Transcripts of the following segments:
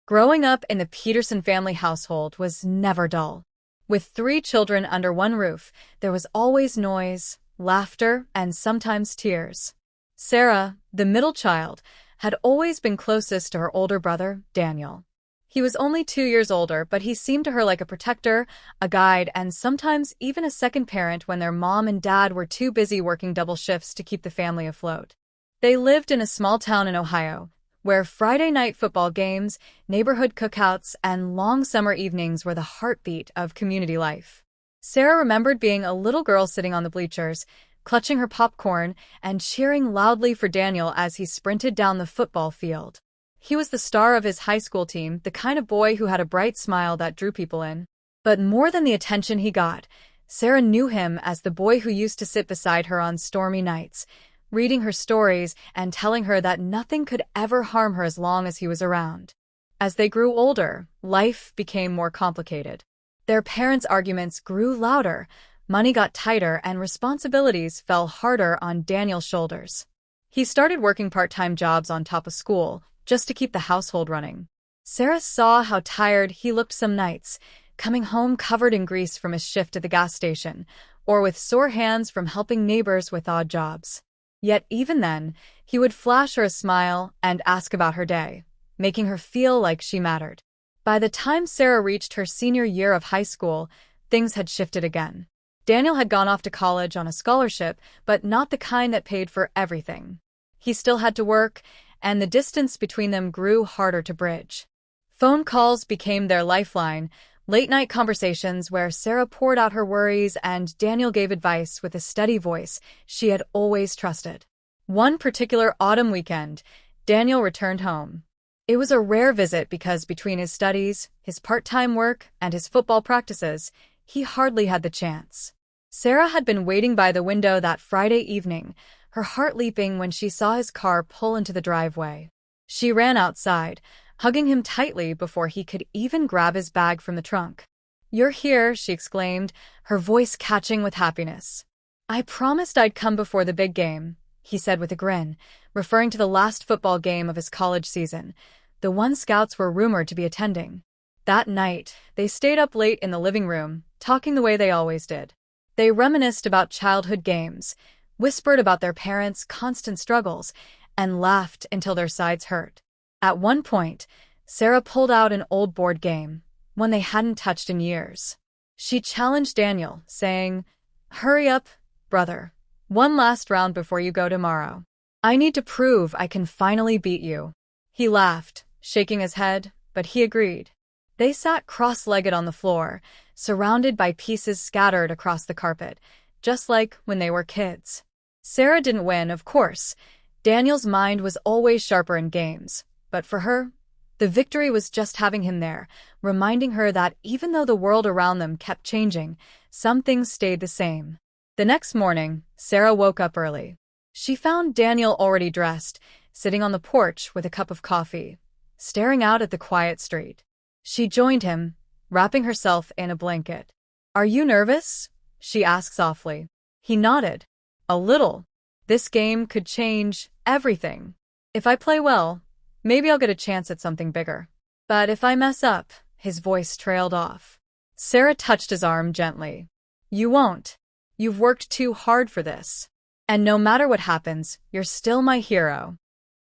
Growing up in the Peterson family household was never dull. With 3 children under one roof, there was always noise, laughter, and sometimes tears. Sarah, the middle child, had always been closest to her older brother, Daniel. He was only 2 years older, but he seemed to her like a protector, a guide, and sometimes even a second parent when their mom and dad were too busy working double shifts to keep the family afloat. They lived in a small town in Ohio, where Friday night football games, neighborhood cookouts, and long summer evenings were the heartbeat of community life. Sarah remembered being a little girl sitting on the bleachers, clutching her popcorn and cheering loudly for Daniel as he sprinted down the football field. He was the star of his high school team, the kind of boy who had a bright smile that drew people in. But more than the attention he got, Sarah knew him as the boy who used to sit beside her on stormy nights, reading her stories and telling her that nothing could ever harm her as long as he was around. As they grew older, life became more complicated. Their parents' arguments grew louder, money got tighter, and responsibilities fell harder on Daniel's shoulders. He started working part-time jobs on top of school, just to keep the household running. Sarah saw how tired he looked some nights, coming home covered in grease from his shift at the gas station, or with sore hands from helping neighbors with odd jobs. Yet even then, he would flash her a smile and ask about her day, making her feel like she mattered. By the time Sarah reached her senior year of high school, things had shifted again. Daniel had gone off to college on a scholarship, but not the kind that paid for everything. He still had to work, and the distance between them grew harder to bridge. Phone calls became their lifeline, late-night conversations where Sarah poured out her worries and Daniel gave advice with a steady voice she had always trusted. One particular autumn weekend, Daniel returned home. It was a rare visit because between his studies, his part-time work, and his football practices, he hardly had the chance. Sarah had been waiting by the window that Friday evening, her heart leaping when she saw his car pull into the driveway. She ran outside, hugging him tightly before he could even grab his bag from the trunk. "You're here," she exclaimed, her voice catching with happiness. "I promised I'd come before the big game," he said with a grin, referring to the last football game of his college season, the one scouts were rumored to be attending. That night, they stayed up late in the living room, talking the way they always did. They reminisced about childhood games, whispered about their parents' constant struggles, and laughed until their sides hurt. At one point, Sarah pulled out an old board game, one they hadn't touched in years. She challenged Daniel, saying, "Hurry up, brother. One last round before you go tomorrow. I need to prove I can finally beat you." He laughed, shaking his head, but he agreed. They sat cross-legged on the floor, surrounded by pieces scattered across the carpet, just like when they were kids. Sarah didn't win, of course. Daniel's mind was always sharper in games. But for her, the victory was just having him there, reminding her that even though the world around them kept changing, some things stayed the same. The next morning, Sarah woke up early. She found Daniel already dressed, sitting on the porch with a cup of coffee, staring out at the quiet street. She joined him, wrapping herself in a blanket. "Are you nervous?" she asked softly. He nodded. "A little. This game could change everything. If I play well, maybe I'll get a chance at something bigger. But if I mess up," his voice trailed off. Sarah touched his arm gently. "You won't. You've worked too hard for this. And no matter what happens, you're still my hero."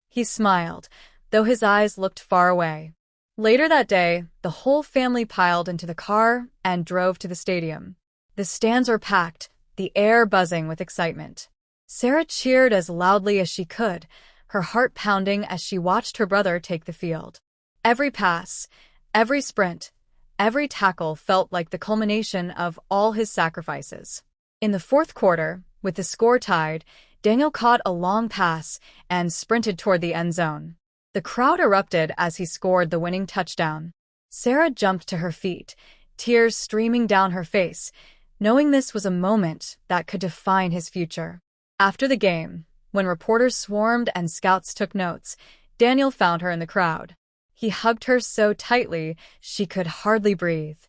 He smiled, though his eyes looked far away. Later that day, the whole family piled into the car and drove to the stadium. The stands were packed, the air buzzing with excitement. Sarah cheered as loudly as she could, her heart pounding as she watched her brother take the field. Every pass, every sprint, every tackle felt like the culmination of all his sacrifices. In the fourth quarter, with the score tied, Daniel caught a long pass and sprinted toward the end zone. The crowd erupted as he scored the winning touchdown. Sarah jumped to her feet, tears streaming down her face, knowing this was a moment that could define his future. After the game, when reporters swarmed and scouts took notes, Daniel found her in the crowd. He hugged her so tightly she could hardly breathe.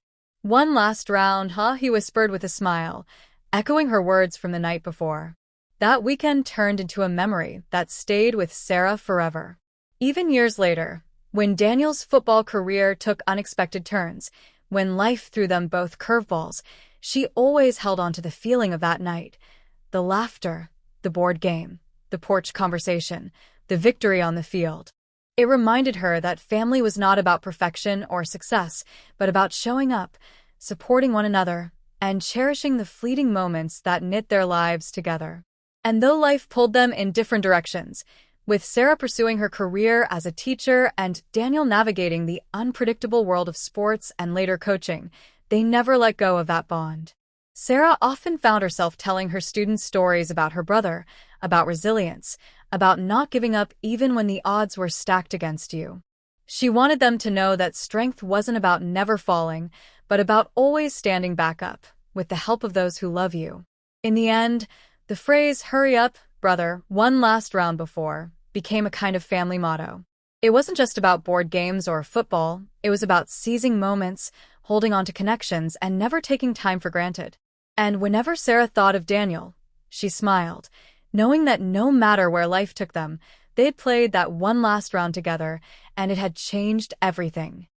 "One last round, huh?" he whispered with a smile, echoing her words from the night before. That weekend turned into a memory that stayed with Sarah forever. Even years later, When Daniel's football career took unexpected turns, when life threw them both curveballs, she always held on to the feeling of that night. The laughter, the board game, the porch conversation, the victory on the field. It reminded her that family was not about perfection or success, but about showing up, supporting one another, and cherishing the fleeting moments that knit their lives together. And though life pulled them in different directions, with Sarah pursuing her career as a teacher and Daniel navigating the unpredictable world of sports and later coaching, they never let go of that bond. Sarah often found herself telling her students stories about her brother, about resilience, about not giving up even when the odds were stacked against you. She wanted them to know that strength wasn't about never falling, but about always standing back up, with the help of those who love you. In the end, the phrase, "Hurry up, brother, one last round before," became a kind of family motto. It wasn't just about board games or football, it was about seizing moments, holding on to connections, and never taking time for granted. And whenever Sarah thought of Daniel, she smiled, knowing that no matter where life took them, they'd played that one last round together, and it had changed everything.